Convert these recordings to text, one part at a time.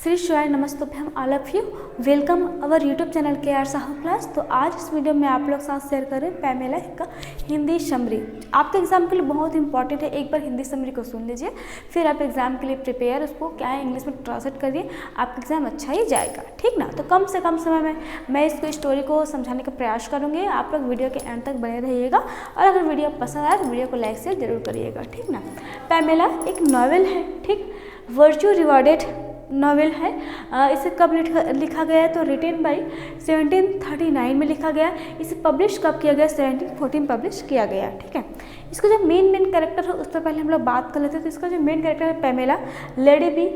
श्री शिवाय नमस्तुभ्यम all of you. Welcome our YouTube channel K R Sahu class. तो आज इस वीडियो में आप लोग साथ शेयर करें पैमेला का हिंदी समरी। आपके एग्जाम के लिए बहुत इंपॉर्टेंट है, एक बार हिंदी समरी को सुन लीजिए, फिर आप एग्जाम के लिए प्रिपेयर उसको क्या है इंग्लिश में ट्रांसलेट करिए, आपका एग्जाम अच्छा ही जाएगा, ठीक ना। तो कम से कम समय में मैं इसको स्टोरी को समझाने का प्रयास करूँगी। आप लोग वीडियो के एंड तक बने रहिएगा और अगर वीडियो पसंद आए तो वीडियो को लाइक शेयर जरूर करिएगा, ठीक ना। पैमेला एक नॉवेल है, ठीक, वर्च्यू रिवॉर्डेड नॉवेल है। इसे कब लिखा गया है तो रिटेन बाई 1739 में लिखा गया। इसे पब्लिश कब किया गया, 1714 पब्लिश किया गया, ठीक है। इसका जो मेन कैरेक्टर है उस पर पहले हम लोग बात कर लेते हैं। तो इसका जो मेन कैरेक्टर है पैमेला, लेडी बी,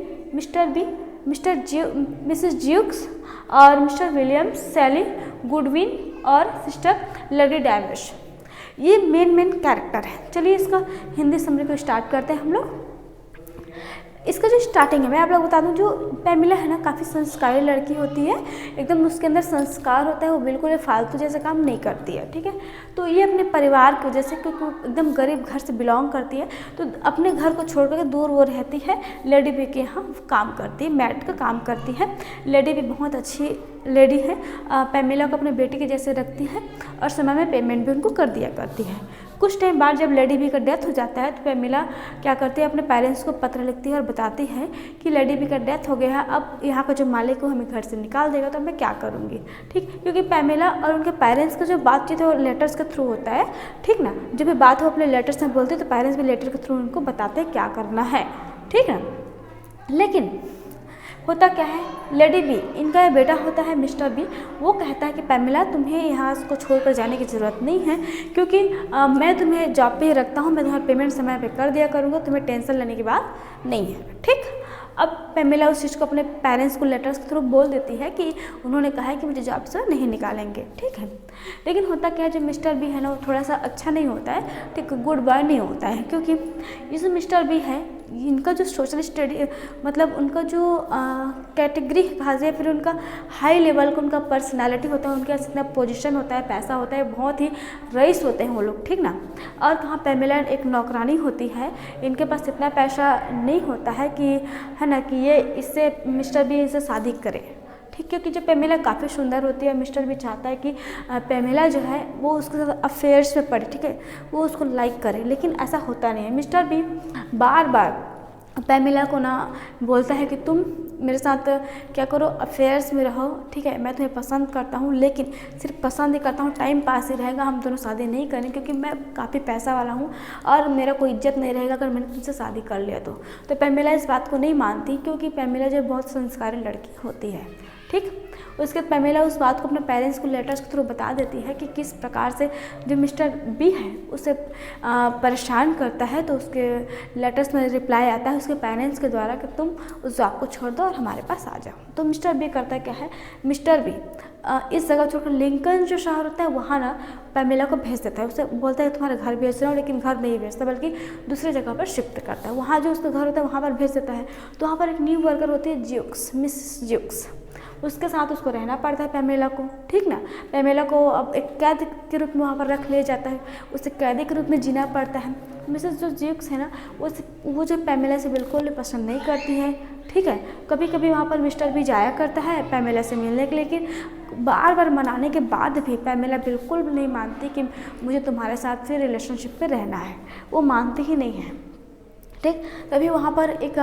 मिसेस ज्यूक्स और मिस्टर विलियम्स, सैली गुडविन और सिस्टर लेडी डैमिश, ये मेन कैरेक्टर है। चलिए इसका हिंदी समरी को स्टार्ट करते हैं हम लोग। इसका जो स्टार्टिंग है मैं आप लोग बता दूं, जो पैमेला है ना काफ़ी संस्कारी लड़की होती है, एकदम उसके अंदर संस्कार होता है, वो बिल्कुल फालतू जैसे काम नहीं करती है, ठीक है। तो ये अपने परिवार की वजह से, क्योंकि एकदम गरीब घर से बिलोंग करती है, तो अपने घर को छोड़ कर दूर वो रहती है। लेडी बी के यहाँ काम करती है, मैड का काम करती है। लेडी बी बहुत अच्छी लेडी है, पैमेला को अपने बेटी के जैसे रखती है और समय में पेमेंट भी उनको कर दिया करती है। कुछ टाइम बाद जब लेडी बी का डेथ हो जाता है तो पैमेला क्या करती है, अपने पेरेंट्स को पत्र लिखती है और बताती है कि लेडी बी का डेथ हो गया है, अब यहाँ का जो मालिक है हमें घर से निकाल देगा तो मैं क्या करूँगी, ठीक। क्योंकि पैमेला और उनके पेरेंट्स का जो बातचीत है वो लेटर्स के थ्रू होता है, ठीक ना। जब भी बात हो अपने लेटर्स में बोलते हैं तो पेरेंट्स भी लेटर के थ्रू उनको बताते हैं क्या करना है, ठीक है। लेकिन होता क्या है, लेडी बी, इनका ये बेटा होता है मिस्टर बी, वो कहता है कि पैमेला तुम्हें यहाँ को छोड़कर जाने की ज़रूरत नहीं है, क्योंकि मैं तुम्हें जॉब पे ही रखता हूँ, मैं तुम्हारा पेमेंट समय पे कर दिया करूँगा, तुम्हें टेंशन लेने की बात नहीं है, ठीक। अब पैमेला उस चीज़ को अपने पेरेंट्स को लेटर्स के थ्रू बोल देती है कि उन्होंने कहा है कि मुझे जॉब से नहीं निकालेंगे, ठीक है। लेकिन होता क्या है, जो मिस्टर बी है ना वो थोड़ा सा अच्छा नहीं होता है, ठीक, गुड बॉय नहीं होता है, क्योंकि ये जो मिस्टर बी है इनका जो सोशल स्टडी मतलब उनका जो कैटेगरी कहा जाए, फिर उनका हाई लेवल का उनका पर्सनालिटी होता है, उनके पास इतना पोजीशन होता है, पैसा होता है, बहुत ही रईस होते हैं वो लोग, ठीक ना। और कहाँ पैमेला एक नौकरानी होती है, इनके पास इतना पैसा नहीं होता है कि है ना कि ये इससे मिस्टर बी इनसे शादी करे, ठीक। क्योंकि जो पैमेला काफ़ी सुंदर होती है, मिस्टर भी चाहता है कि पैमेला जो है वो उसके साथ अफेयर्स में पड़े, ठीक है, वो उसको लाइक करे, लेकिन ऐसा होता नहीं है। मिस्टर भी बार बार पैमेला को ना बोलता है कि तुम मेरे साथ क्या करो, अफेयर्स में रहो, ठीक है, मैं तुम्हें पसंद करता हूँ, लेकिन सिर्फ पसंद ही करता हूँ, टाइम पास ही रहेगा, हम दोनों शादी नहीं करें, क्योंकि मैं काफ़ी पैसा वाला हूँ और मेरा कोई इज्जत नहीं रहेगा अगर मैंने तुमसे शादी कर लिया तो पैमेला इस बात को नहीं मानती, क्योंकि पैमेला जो बहुत संस्कारी लड़की होती है, ठीक। उसके बाद पैमेला उस बात को अपने पेरेंट्स को लेटर्स के थ्रू बता देती है कि किस प्रकार से जो मिस्टर बी है उसे परेशान करता है। तो उसके लेटर्स में रिप्लाई आता है उसके पेरेंट्स के द्वारा कि तुम उस जॉब को छोड़ दो और हमारे पास आ जाओ। तो मिस्टर बी करता क्या है, मिस्टर बी इस जगह छोड़कर लिंकन जो शहर होता है वहाँ ना पैमेला को भेज देता है। उसे बोलता है तुम्हारे घर भेज रहा हूँ, लेकिन घर नहीं भेजता बल्कि दूसरी जगह पर शिफ्ट करता है। वहाँ जो उसका घर होता है वहाँ पर भेज देता है। तो वहाँ पर एक न्यू वर्कर होती है ज्यूक्स, मिस ज्यूक्स, उसके साथ उसको रहना पड़ता है पैमेला को, ठीक ना। पैमेला को अब एक कैद के रूप में वहाँ पर रख लिया जाता है, उसे कैदी के रूप में जीना पड़ता है। मिसेस जो ज्यूक्स है ना वो जो पैमेला से बिल्कुल पसंद नहीं करती है, ठीक है। कभी कभी वहाँ पर मिस्टर भी जाया करता है पैमेला से मिलने के लिए, लेकिन बार बार मनाने के बाद भी पैमेला बिल्कुल भी नहीं मानती कि मुझे तुम्हारे साथ फिर रिलेशनशिप में रहना है, वो मानती ही नहीं है, ठीक। तभी वहाँ पर एक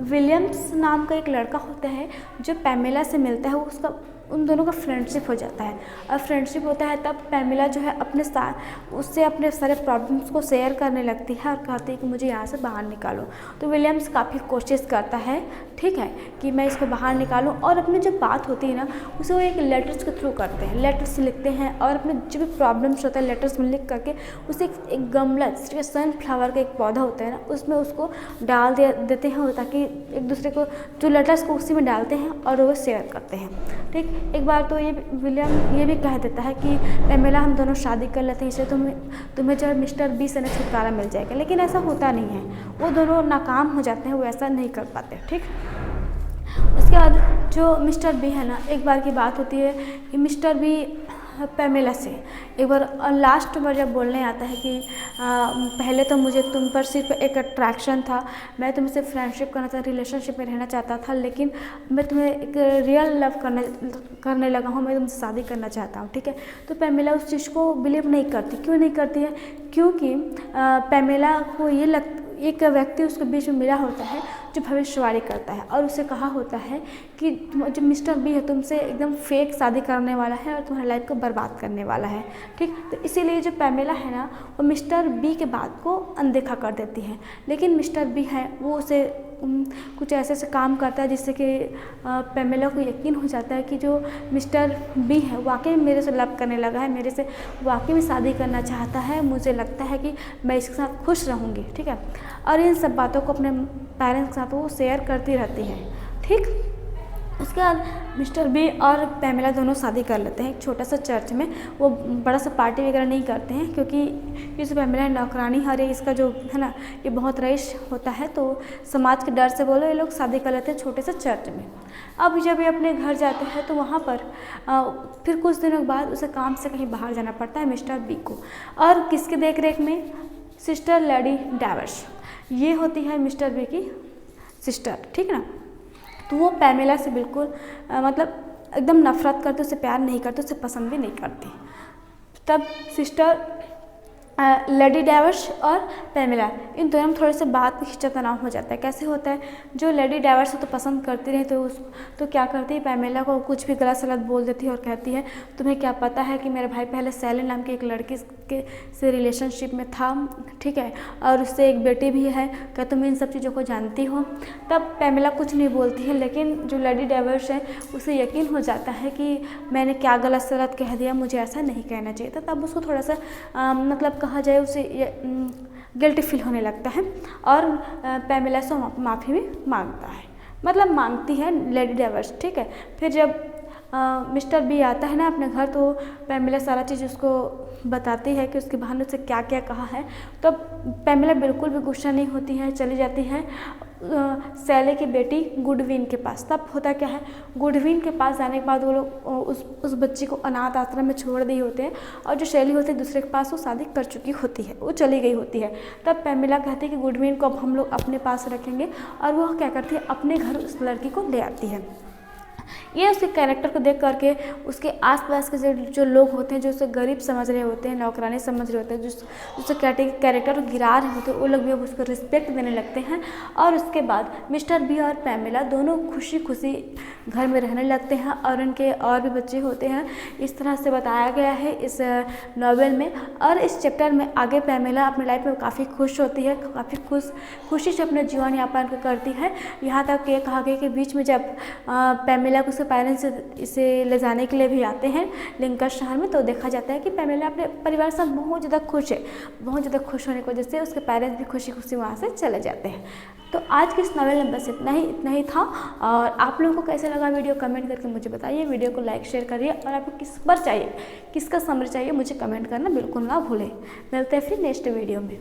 विलियम्स नाम का एक लड़का होता है जो पैमेला से मिलता है, वो उसका उन दोनों का फ्रेंडशिप हो जाता है। और फ्रेंडशिप होता है तब पैमेला जो है अपने साथ उससे अपने सारे प्रॉब्लम्स को शेयर करने लगती है और कहती है कि मुझे यहाँ से बाहर निकालो। तो विलियम्स काफ़ी कोशिश करता है, ठीक है, कि मैं इसको बाहर निकालूं, और अपनी जो बात होती है ना उसे वो एक लेटर्स के थ्रू करते हैं, लेटर्स लिखते हैं और अपने जो भी प्रॉब्लम्स होता है लेटर्स में लिख करके उसे एक गमला, सनफ्लावर का एक पौधा होता है ना उसमें उसको डाल देते हैं, ताकि एक दूसरे को जो लेटर्स को उसी में डालते हैं और वो शेयर करते हैं, ठीक। एक बार तो ये विलियम ये भी कह देता है कि पैमेला हम दोनों शादी कर लेते हैं, इससे तुम्हें जो है मिस्टर बी से ना छुटकारा मिल जाएगा, लेकिन ऐसा होता नहीं है, वो दोनों नाकाम हो जाते हैं, वो ऐसा नहीं कर पाते, ठीक। उसके बाद जो मिस्टर बी है ना, एक बार की बात होती है कि मिस्टर बी पैमेला से एक बार लास्ट बार जब बोलने आता है कि पहले तो मुझे तुम पर सिर्फ एक अट्रैक्शन था, मैं तुमसे फ्रेंडशिप करना था, रिलेशनशिप में रहना चाहता था, लेकिन मैं तुम्हें एक रियल लव करने लगा हूँ, मैं तुमसे शादी करना चाहता हूँ, ठीक है। तो पैमेला उस चीज़ को बिलीव नहीं करती। क्यों नहीं करती है? क्योंकि पैमेला को ये एक व्यक्ति उसके बीच में मिला होता है जो भविष्यवाणी करता है, और उसे कहा होता है कि जो मिस्टर बी है तुमसे एकदम फेक शादी करने वाला है और तुम्हारी लाइफ को बर्बाद करने वाला है, ठीक। तो इसीलिए जो पैमेला है ना, वो मिस्टर बी के बात को अनदेखा कर देती है। लेकिन मिस्टर बी है वो उसे कुछ ऐसे काम करता है जिससे कि पैमेला को यकीन हो जाता है कि जो मिस्टर बी है वाकई में मेरे से लव करने लगा है, मेरे से वाकई में शादी करना चाहता है, मुझे लगता है कि मैं इसके साथ खुश रहूँगी, ठीक है। और इन सब बातों को अपने पेरेंट्स के साथ वो शेयर करती रहती है, ठीक। उसके बाद मिस्टर बी और पैमेला दोनों शादी कर लेते हैं एक छोटा सा चर्च में। वो बड़ा सा पार्टी वगैरह नहीं करते हैं क्योंकि इस पैमेला नौकरानी हरे इसका जो है ना, ये बहुत रईस होता है, तो समाज के डर से बोलो ये लोग शादी कर लेते हैं छोटे से चर्च में। अब जब ये अपने घर जाते हैं तो वहाँ पर फिर कुछ दिनों बाद उसे काम से कहीं बाहर जाना पड़ता है मिस्टर बी को, और किसके देख रेख में? सिस्टर लेडी डैवश, ये होती है मिस्टर बी की सिस्टर, ठीक है ना। तो वो पैमेला से बिल्कुल मतलब एकदम नफरत करते, उसे प्यार नहीं करते, उसे पसंद भी नहीं करती। तब सिस्टर लेडी डैवश और पैमेला इन दोनों में थोड़े से बात का खिंचा तनाव हो जाता है। कैसे होता है? जो लेडी डैवश तो पसंद करती रही तो क्या करती है, पैमेला को कुछ भी गलत सलत बोल देती है और कहती है तुम्हें क्या पता है कि मेरा भाई पहले सैली नाम की एक लड़की से रिलेशनशिप में था, ठीक है, और उससे एक बेटी भी है, क्या तुम इन सब चीज़ों को जानती हो? तब पैमेला कुछ नहीं बोलती है, लेकिन जो लेडी डैवश है उसे यकीन हो जाता है कि मैंने क्या गलत सलत कह दिया, मुझे ऐसा नहीं कहना चाहिए था। तब उसको थोड़ा सा मतलब कहा जाए उसे गिल्टी फील होने लगता है और पैमेला से माफ़ी भी मांगता है, मतलब मांगती है लेडी डैवश, ठीक है। फिर जब मिस्टर बी आता है ना अपने घर तो पैमेला सारा चीज़ उसको बताती है कि उसके बहाने से क्या क्या कहा है। तो पैमेला बिल्कुल भी गुस्सा नहीं होती है, चली जाती है सैली की बेटी गुडविन के पास। तब होता क्या है, गुडविन के पास जाने के बाद वो लोग उस बच्ची को अनाथ आश्रम में छोड़ दिए होते हैं, और जो सैली होती है दूसरे के पास वो शादी कर चुकी होती है, वो चली गई होती है। तब पैमेला कहती है कि गुडविन को अब हम लोग अपने पास रखेंगे, और वो क्या करती है अपने घर उस लड़की को ले आती है। ये उसके कैरेक्टर को देख करके उसके आसपास के जो लोग होते हैं, जो उसे गरीब समझ रहे होते हैं, नौकरानी समझ रहे होते हैं, जो कैरेक्टर को गिरा रहे होते हैं, वो लोग भी अब उसको रिस्पेक्ट देने लगते हैं। और उसके बाद मिस्टर बी और पैमेला दोनों खुशी खुशी घर में रहने लगते हैं, और उनके और भी बच्चे होते हैं। इस तरह से बताया गया है इस नॉवेल में। और इस चैप्टर में आगे पैमेला अपनी लाइफ में काफ़ी खुश होती है, काफ़ी खुशी से अपना जीवन यापन करती है। यहाँ तक ये कहा गया कि बीच में जब पैमेला को उसके पेरेंट्स इसे ले जाने के लिए भी आते हैं लिंकन शहर में, तो देखा जाता है कि पैमेला अपने परिवार से बहुत ज़्यादा खुश है। बहुत ज़्यादा खुश होने की वजह से उसके पेरेंट्स भी खुशी खुशी वहाँ से चले जाते हैं। तो आज के इस नॉवेल में बस इतना ही था। और आप लोगों को कैसे लगा वीडियो कमेंट करके मुझे बताइए। वीडियो को लाइक शेयर करिए, और आपको किस पर चाहिए, किसका समरी चाहिए मुझे कमेंट करना बिल्कुल ना भूलें। मिलते हैं फिर नेक्स्ट वीडियो में।